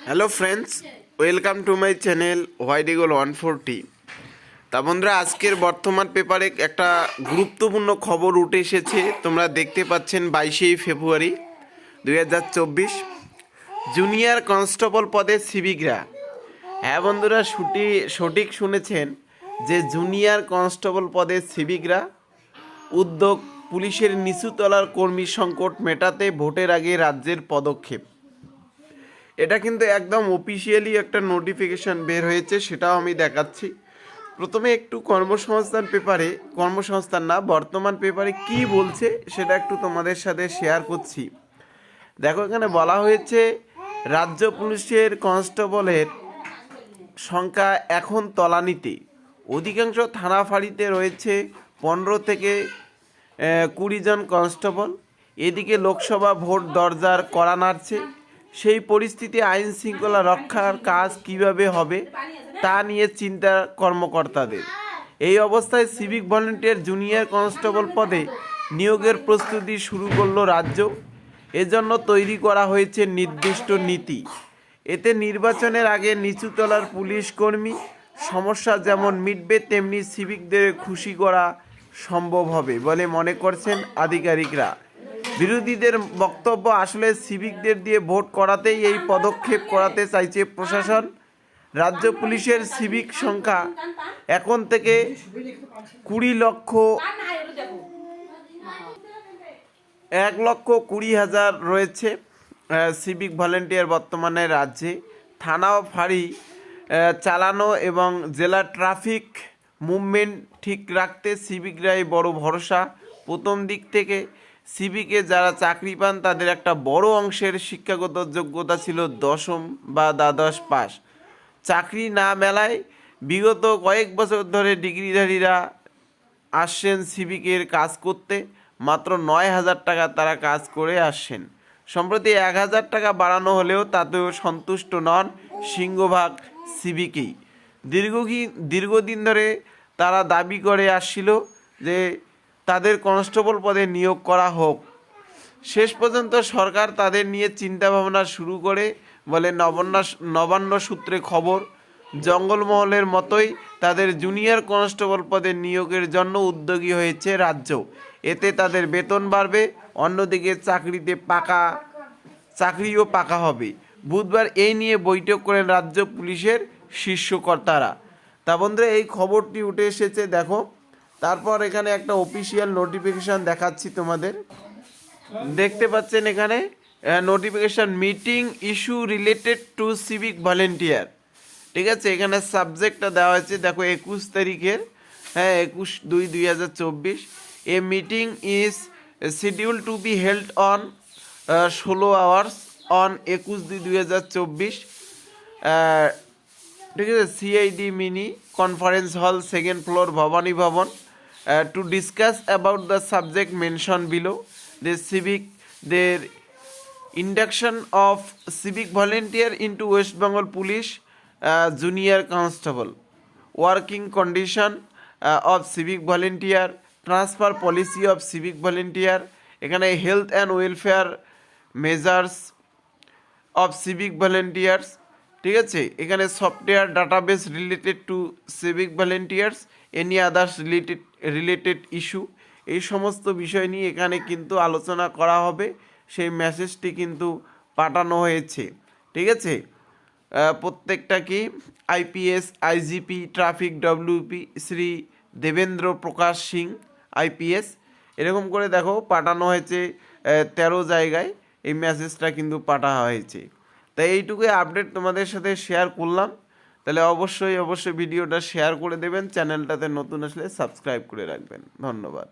Hello friends, welcome to my channel white eagle 140। তা বন্ধুরা, আজকের বর্তমান পেপারে একটা গুরুত্বপূর্ণ খবর উঠে এসেছে। তোমরা দেখতে পাচ্ছেন 22 ফেব্রুয়ারি 2024 জুনিয়র কনস্টেবল পদে সিভিকরা। হ্যাঁ বন্ধুরা, সঠিক শুনেছেন যে জুনিয়র কনস্টেবল পদে সিভিকরা উদ্যোগ পুলিশের নিচুতলার কর্মী সংকট মেটাতে ভোটের আগে রাজ্যের পদক্ষেপ। এটা কিন্তু একদম অফিসিয়ালি একটা নোটিফিকেশান বের হয়েছে, সেটাও আমি দেখাচ্ছি। প্রথমে একটু বর্তমান পেপারে কি বলছে সেটা একটু তোমাদের সাথে শেয়ার করছি। দেখো, এখানে বলা হয়েছে রাজ্য পুলিশের কনস্টেবলের সংখ্যা এখন তলানিতে। অধিকাংশ থানা ফাঁড়িতে রয়েছে 15 থেকে 20 জন কনস্টেবল। এদিকে লোকসভা ভোট দরজার কড়া নাড়ছে। সেই পরিস্থিতি আইন শৃঙ্খলা রক্ষার কাজ কিভাবে হবে তা নিয়ে চিন্তা কর্মকর্তাদের। এই অবস্থায় সিভিক ভলেন্টিয়ার জুনিয়র কনস্টেবল পদে নিয়োগের প্রস্তুতি শুরু করল রাজ্য। এজন্য তৈরি করা হয়েছে নির্দিষ্ট নীতি। এতে নির্বাচনের আগে নিচুতলার পুলিশ কর্মী সমস্যা যেমন মিটবে, তেমনি সিভিকদের খুশি করা সম্ভব হবে বলে মনে করছেন আধিকারিকরা। বিরোধীদের বক্তব্য, আসলে সিভিকদের দিয়ে ভোট করাতেই এই পদক্ষেপ করাতে চাইছে প্রশাসন। রাজ্য পুলিশের সিভিক সংখ্যা এখন থেকে 1,20,000 রয়েছে। সিভিক ভলেন্টিয়ার বর্তমানে রাজ্যে থানা ও ফাঁড়ি চালানো এবং জেলা ট্রাফিক মুভমেন্ট ঠিক রাখতে সিভিকরাই বড় ভরসা। প্রথম দিক থেকে সিভিকে যারা চাকরি পান তাদের একটা বড় অংশের শিক্ষাগত যোগ্যতা ছিল 10ম বা দ্বাদশ পাস। চাকরি না মেলায় বিগত কয়েক বছর ধরে ডিগ্রিধারীরা আসছেন সিভিকের কাজ করতে। মাত্র 9,000 টাকা তারা কাজ করে আসছেন। সম্প্রতি 1,000 টাকা বাড়ানো হলেও তাতেও সন্তুষ্ট নন সিংহভাগ সিভিকই। দীর্ঘদিন ধরে তারা দাবি করে আসছিল যে তাদের কনস্টেবল পদে নিয়োগ করা হোক। শেষ পর্যন্ত সরকার তাদের নিয়ে চিন্তাভাবনা শুরু করে বলে নবান্ন সূত্রে খবর। জঙ্গলমহলের মতোই তাদের জুনিয়র কনস্টেবল পদে নিয়োগের জন্য উদ্যোগী হয়েছে রাজ্য। এতে তাদের বেতন বাড়বে, অন্যদিকে চাকরিও পাকা হবে। বুধবার এই নিয়ে বৈঠক করেন রাজ্য পুলিশের শীর্ষ কর্তারা। তা বন্ধুরা, এই খবরটি উঠে এসেছে। দেখো, তারপর এখানে একটা অফিসিয়াল নোটিফিকেশান দেখাচ্ছি তোমাদের। দেখতে পাচ্ছেন এখানে notification, meeting issue related to civic volunteer. ঠিক আছে, এখানে সাবজেক্টটা দেওয়া হয়েছে। দেখো 21 তারিখের, 21/2/2024। A meeting is schedule to be held on 16 hours on 21/2/2024। ঠিক আছে, CID mini conference hall, 2nd floor, Bhabani ভবন, to discuss about the subject mention below. their induction of civic volunteer into West Bengal Police junior constable, working condition of civic volunteer, transfer policy of civic volunteer, এখানে health and welfare measures of civic volunteers. ঠিক আছে, এখানে software database related to civic volunteers, any others related issue. এই সমস্ত বিষয় নিয়ে এখানে কিন্তু আলোচনা করা হবে। সেই মেসেজটি কিন্তু পাঠানো হয়েছে। ঠিক আছে, প্রত্যেকটা কি IPS, IGP, traffic WP Shri Devendra Prakash Singh IPS, এরকম করে দেখো পাঠানো হয়েছে 13 জায়গায়। এই মেসেজটা কিন্তু পাঠানো হয়েছে। তাই এইটুকুই আপডেট তোমাদের সাথে শেয়ার করলাম। তাহলে অবশ্যই ভিডিওটা শেয়ার করে দেবেন। চ্যানেলটাতে নতুন আসলে সাবস্ক্রাইব করে রাখবেন। ধন্যবাদ।